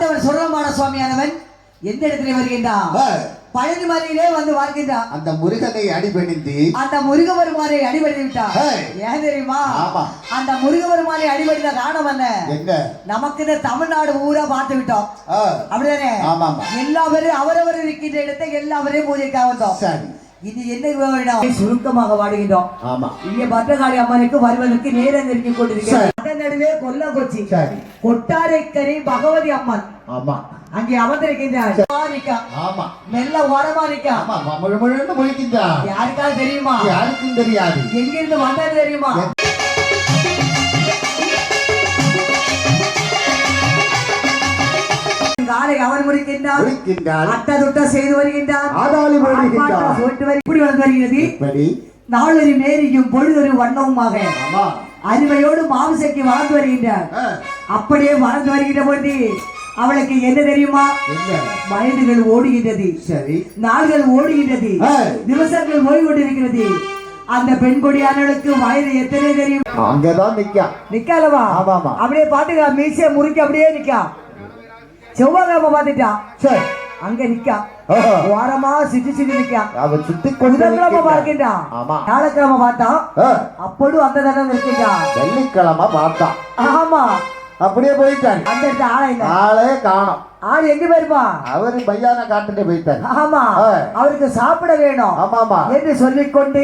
ஆண்டவர் சுரமான சுவாமியானவன் எந்த இடத்துல வருகின்றான்? பழனி மலையிலே வந்து வாழ்கின்றான். அந்த முருகனை அடிபணிந்து அந்த முருகபெருமானை அடிபணிந்து விட்டான். ஏன் தெரியுமா? அந்த முருகபெருமானை அடிபணிந்த காரணம் என்ன? நமக்கு இந்த தமிழ்நாடு ஊரா பார்த்து விட்டோம். அப்படிதானே? எல்லாரும் அவரவர் இருக்கின்ற இடத்தை எல்லாரையும் பூஜைக்காக வந்தோம். இது என்ன சுருக்கமாக வாடுகின்றோம். இங்கே பத்ரகாளி அம்மனுக்கு வருவதற்கு நேரம் நெருங்கி கொண்டிருக்கிறது. நடுவே கொல்லகொச்சி கொட்டாரைக்கரை பகவதி அம்மன் அங்கே அமர்ந்திருக்கின்றார். மெல்ல ஓரமா நிக்கா. யாருக்காவது தெரியுமா? யாருக்கும் தெரியாது. எங்கிருந்து வந்தது தெரியுமா? காலை அவர் முடிக்கின்றார். அட்டதுட்ட செய்து வருகின்றார். இப்படி வந்து வருகிறது. நாளொரு மேரியும் பொழுதொரு வண்ணவுமாக அருமையோடு மாம்சைக்கு வளர்ந்து வருகின்றார். அப்படியே வளர்ந்து வருகின்ற பொழுது அவளுக்கு என்ன தெரியுமா? வயதுகள் ஓடுகின்றது, நாள்கள் ஓடுகின்றது, திவசங்கள் ஓய்வுண்டிருக்கிறது. அந்த பெண் கொடியானவளுக்கு வயது எத்தனை தெரியும்? அங்கதான் நிக்காலவா? அப்படியே பாத்துக்கா, மீசை முறுக்கி அப்படியே நிக்கா. செவ்வாய்க்கிழமை பாத்துட்டான், அங்க நிக்கா. வாரமா சுத்தி நிக்கா. புதன்கிழமை பார்க்கின்றான், வியாழக்கிழமை பார்த்தான், அப்படும் அந்த தடவை இருக்கின்றான். வெள்ளிக்கிழமை பார்த்தான். ஆமா, அப்படியே போயிட்டான். அந்த ஆளே காணோம். ஆள் எங்க போயிருப்பா? அவரு பையான காட்டுட்டு போயிட்டார். ஆமா, அவருக்கு சாப்பிட வேணும் என்று சொல்லிக் கொண்டு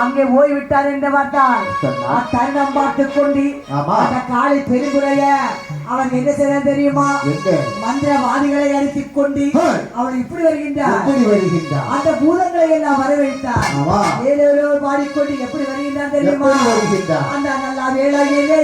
அங்கே போய் விட்டார் என்று பார்த்தால் தருணம் பார்த்து கொண்டு அந்த காலை பெருங்குறைய அவன் என்ன செய்ய தெரியுமா? மந்திரவாதிகளை அழைத்துக் கொண்டு அவன் இப்படி வருகின்றார். அந்த பூதங்களை எல்லாம் வரவேற்றார். ஏழோ பாடிக்கொண்டு எப்படி வருகின்றான் தெரியுமா? அந்த நல்லா வேளையிலே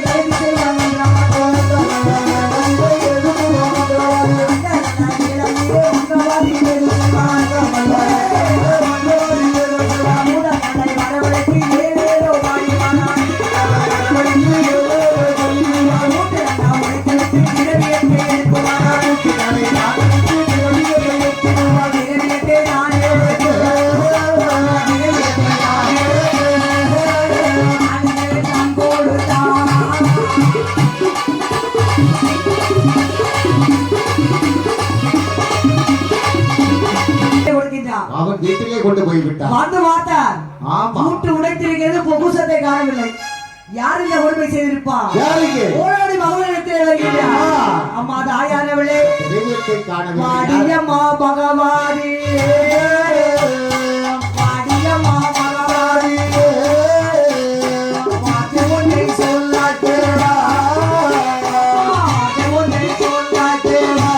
கொண்டு போய்விட்டார். வந்து பார்த்தார், கூட்டு உடைத்திருக்கிறது, பொகுசத்தை காணவில்லை. யார் இந்த கொடுமை செய்திருப்பான்? ஓடி மகளிடத்தில் வருகிறார். அம்மா தாயானவளே, வாடியம்மா பகவானே, வாடியம்மா பகவானே, ஒன்றை சொல்லாட்டேடா, ஒன்றை சொல்லாட்டேடா.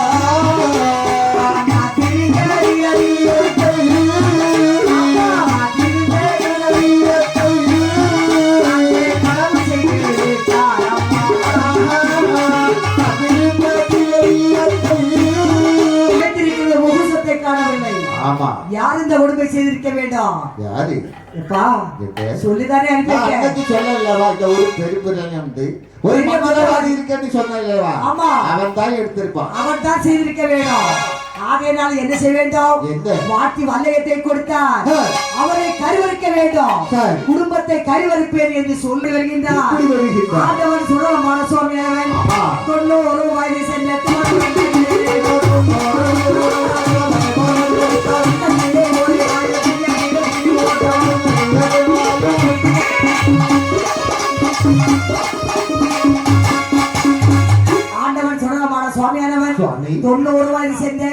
யார் இந்த கொடுமை செய்திருக்க வேண்டும்? யாரு சொல்லிதானே ஒரு மதவாதி இருக்கன்னு சொன்னல்லவா? அவன் தான் எடுத்திருப்பான், அவன் தான் செய்திருக்க வேண்டும். ஆகையினால் என்ன செய்ய வேண்டும்? வாட்டி வல்லயத்தை கொடுத்தார், அவரை கருவறுக்க வேண்டும். குடும்பத்தை கருவறுப்பேன் என்று சொல்லி வருகின்றார். ஆண்டவன் சுரமான சுவாமியானவன் 90 வயது சென்ற ஆண்டவன் சுடலமான சுவாமியானவன் 90 வயது சேர்ந்த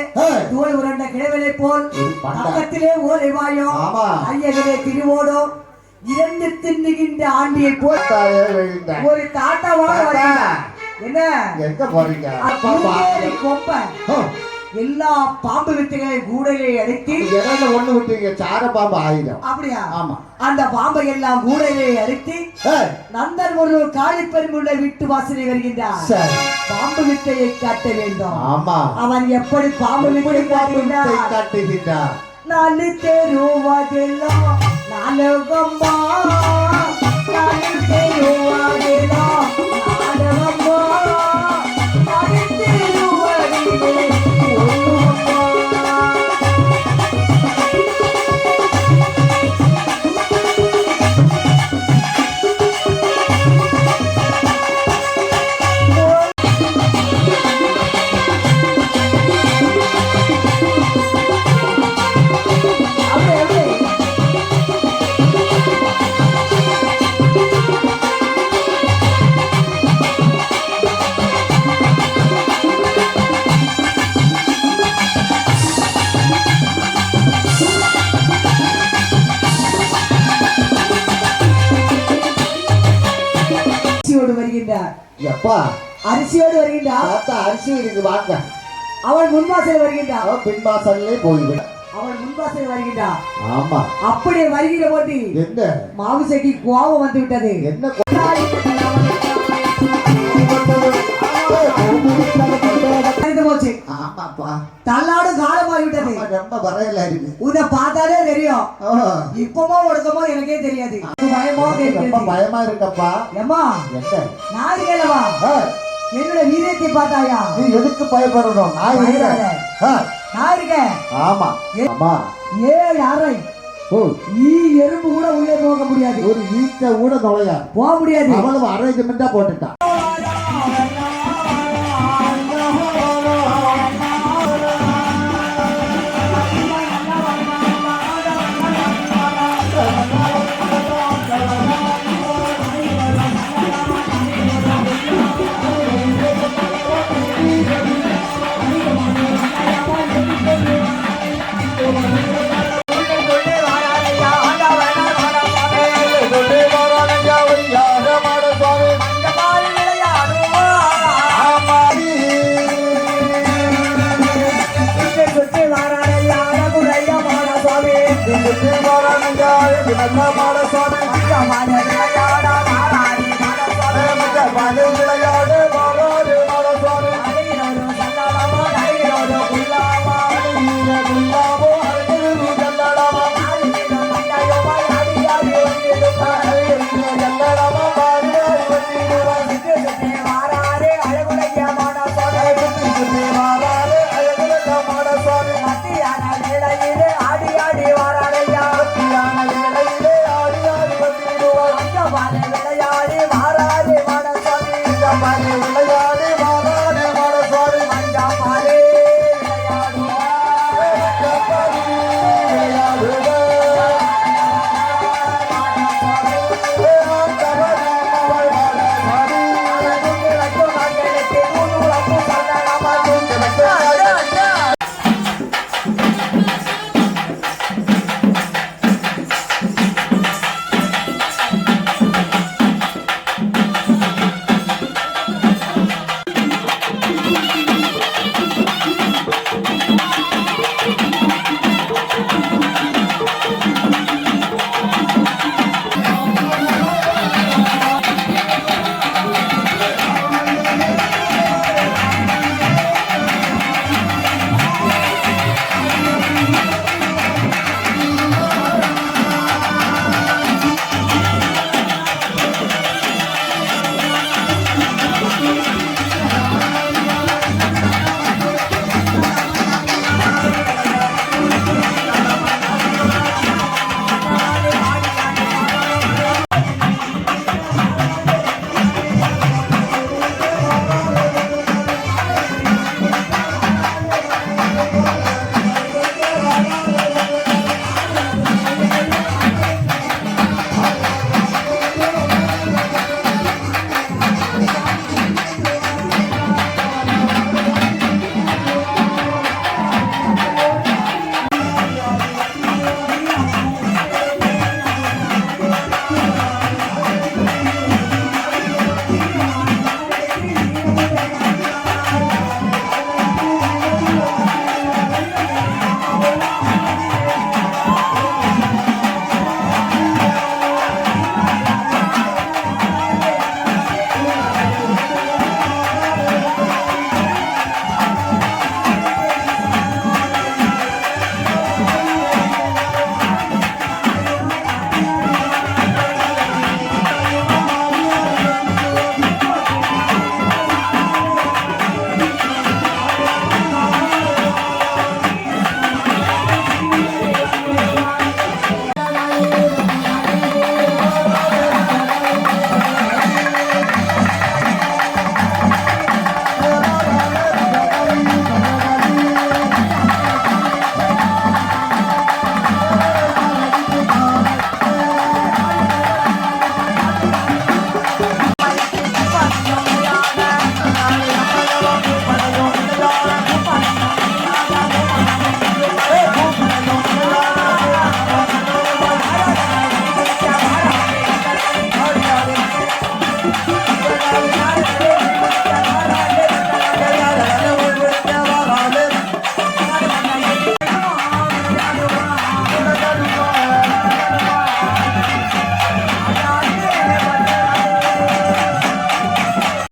தோல் உரண்ட கிழவனை போல் பக்கத்திலே ஓலை வாயும் ஐயகவே திருவோடும் இரண்டு தின்னுகின்ற ஆண்டியை போல் ஒரு தாட்டாவோட என்ன போறீங்க? எல்லா பாம்பு வித்தைகளை கூடையை அடித்து ஒண்ணு விட்டீங்க, சார பாம்பு 1000. அப்படியா? ஆமா. அந்த பாம்பை எல்லாம் கூடையை அடித்து நந்தன் ஒரு காளி பெருமுள்ள வீட்டு வாசனை வருகின்றார். பாம்பு வித்தையை காட்ட வேண்டும். ஆமா, அவன் எப்படி பாம்பு வித்தை காட்டுகின்றார்? 4 தெருவாதெல்லாம் 4 கம்பா, 4 தெருவாதெல்லாம் 4 கம்பா, 4 தெருவாதிலே எப்பா அரிசியோடு வருகின்றான். தாத்தா அரிசி இருக்கு வாங்க. அவன் முன்வாசல் வருகின்றான். அவன் பின்வாசல்லே போய்விட. அவன் முன்வாசல் வருகின்றான். ஆமா அப்படியே வருகிற போது என்ன மாவுசைக்கு கோபம் வந்து விட்டது. என்ன போச்சு. ஆமாப்பா தள்ளாடும் காலமாகி விட்டது. ரொம்ப வரையில இருக்கு. உன்னை பார்த்தாலே தெரியும். இப்பமோ ஒடுக்கமோ எனக்கே தெரியாது. பயமோ ரொம்ப பயமா இருக்கப்பா. ஏம்மா என்ன நான் இருக்கேன்லவா, என்னோட வீரத்தை பார்த்தாயா? நீ எதுக்கு பயப்படணும்? நான் இருக்கேன். நான் இருக்கேன். ஆமா அம்மா 7 அறை எறும்பு கூட உள்ளே போக முடியாது. ஒரு ஈட்ட கூட நுழையா போக முடியாது. அவ்வளவு அரேஞ்ச்மெண்டா போட்டுட்டான். மாட சுவாமி